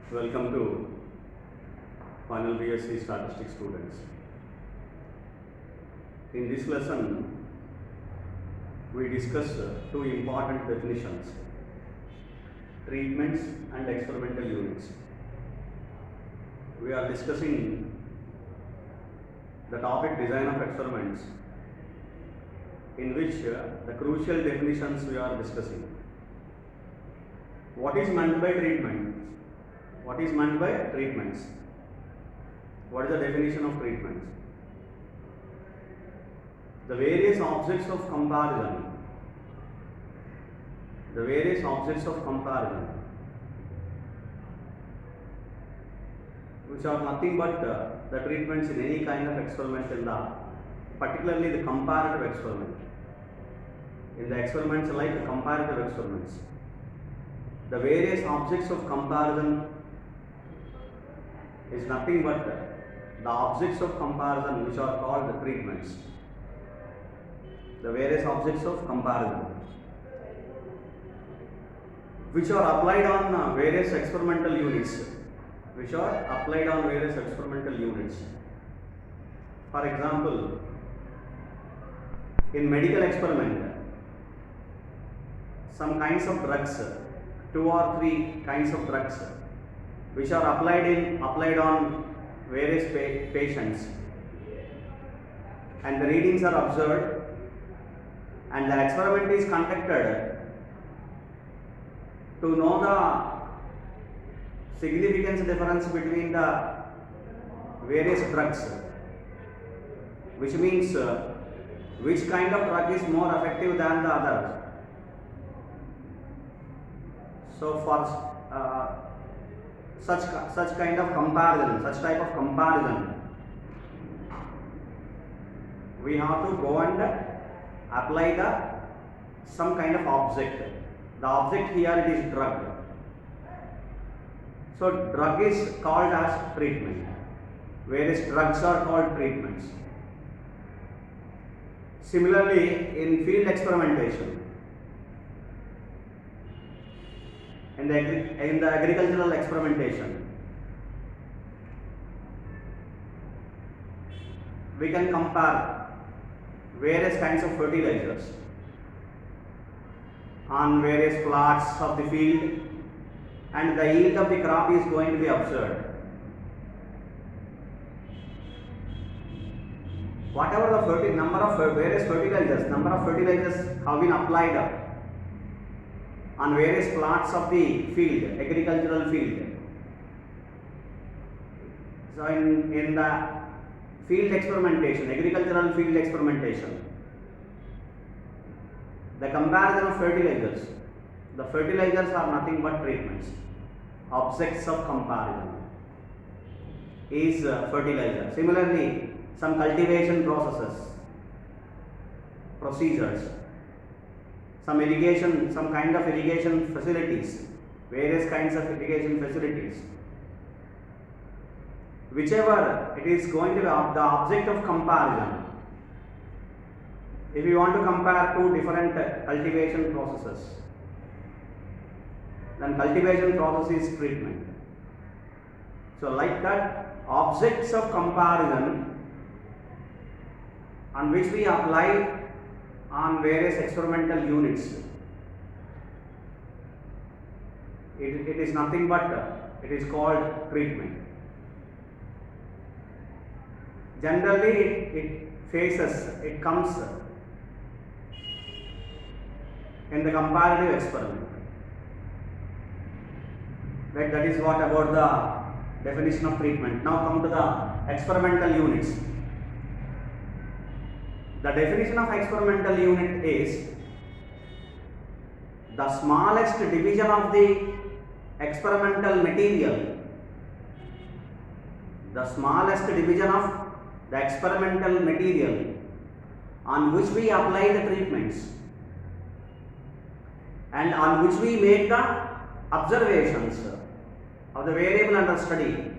Welcome to final BSc Statistics students. In this lesson, we discuss two important definitions: treatments and experimental units. We are discussing the topic design of experiments, in which the crucial definitions we are discussing. What is meant by treatment? What is meant by treatments? What is the definition of treatments? The various objects of comparison. The various objects of comparison, which are nothing but the treatments in any kind of experiment particularly the comparative experiment. In the experiments like the comparative experiments, the various objects of comparison is nothing but the objects of comparison which are called the treatments. The various objects of comparison which are applied on various experimental units. Which are applied on various experimental units. For example, in medical experiment, some kinds of drugs, 2 or 3 kinds of drugs, which are applied on various patients, and the readings are observed, and the experiment is conducted to know the significance difference between the various drugs, which means which kind of drug is more effective than the others. So for such kind of comparison, such type of comparison, we have to go and apply some kind of object. The object here, it is drug. So drug is called as treatment. Various drugs are called treatments. Similarly, in field experimentation, in the agricultural experimentation, we can compare various kinds of fertilizers on various plots of the field, and the yield of the crop is going to be observed. Whatever the number of fertilizers have been applied on various plots of the field, agricultural field. So in the field experimentation, agricultural field experimentation, the comparison of fertilizers, the fertilizers are nothing but treatments. Objects of comparison is fertilizer. Similarly, some cultivation procedures, some kind of irrigation facilities, various kinds of irrigation facilities, whichever it is going to be the object of comparison. If you want to compare two different cultivation processes, then cultivation process is treatment. So like that, objects of comparison on which we apply on various experimental units, it is nothing but it is called treatment. Generally, it comes in the comparative experiment. Right, that is what about the definition of treatment. Now come to the experimental units. The definition of experimental unit is the smallest division of the experimental material. The smallest division of the experimental material on which we apply the treatments and on which we make the observations of the variable under study.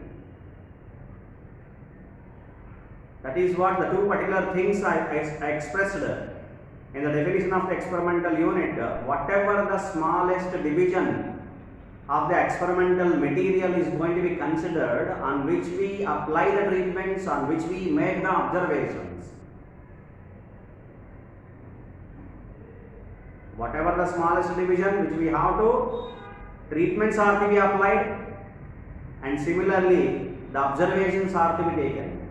That is what the two particular things I expressed in the definition of the experimental unit. Whatever the smallest division of the experimental material is going to be considered on which we apply the treatments, on which we make the observations. Whatever the smallest division which we have to, treatments are to be applied, and similarly the observations are to be taken,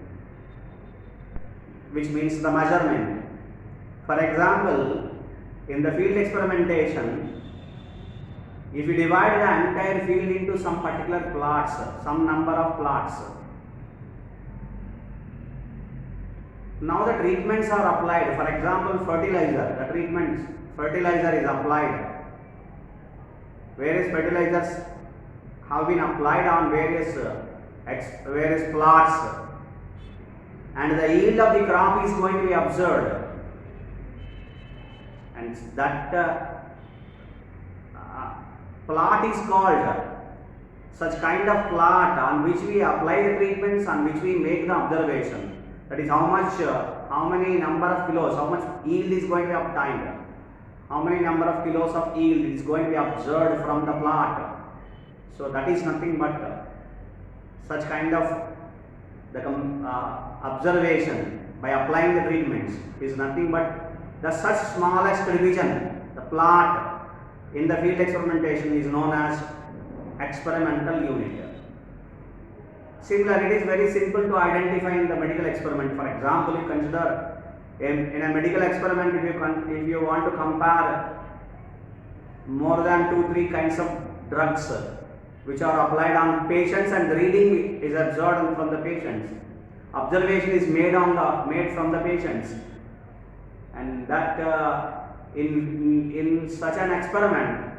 which means the measurement. For example, in the field experimentation, if you divide the entire field into some particular plots, some number of plots, now the treatments are applied. For example, fertilizer, the treatments, fertilizer is applied. Various fertilizers have been applied on various plots, and the yield of the crop is going to be observed, and that plot is called, such kind of plot on which we apply the treatments, on which we make the observation. That is how many number of kilos, how much yield is going to be obtained, how many number of kilos of yield is going to be observed from the plot. So that is nothing but such kind of the observation by applying the treatments is nothing but the such smallest division, the plot in the field experimentation is known as experimental unit. Similarly, it is very simple to identify in the medical experiment. For example, you consider in a medical experiment, if you want to compare more than 2-3 kinds of drugs which are applied on patients, and the reading is observed from the patients, observation is made from the patients, and that in such an experiment,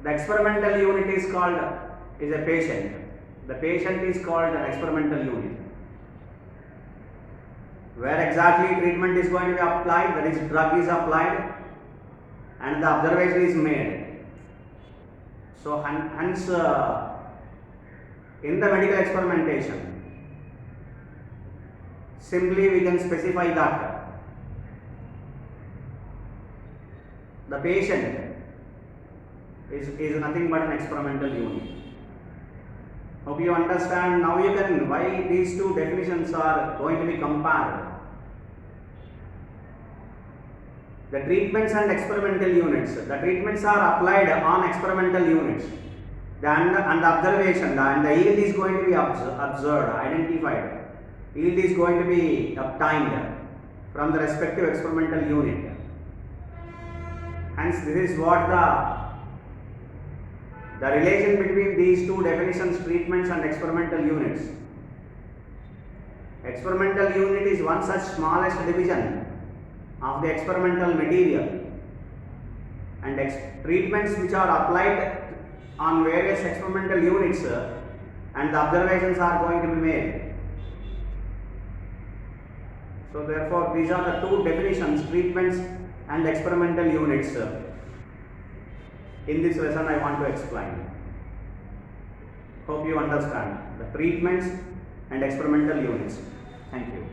the experimental unit is a patient. The patient is called an experimental unit. Where exactly treatment is going to be applied, that is, drug is applied and the observation is made. So hence in the medical experimentation, simply we can specify that the patient is nothing but an experimental unit. Hope you understand. Now you can why these two definitions are going to be compared. The treatments and experimental units. The treatments are applied on experimental units. And the observation and the yield is going to be observed, identified. Yield is going to be obtained from the respective experimental unit. Hence, this is what the relation between these two definitions, treatments and experimental units. Experimental unit is one such smallest division of the experimental material, and treatments which are applied on various experimental units and the observations are going to be made. So therefore, these are the two definitions, treatments and experimental units. In this lesson I want to explain. Hope you understand the treatments and experimental units. Thank you.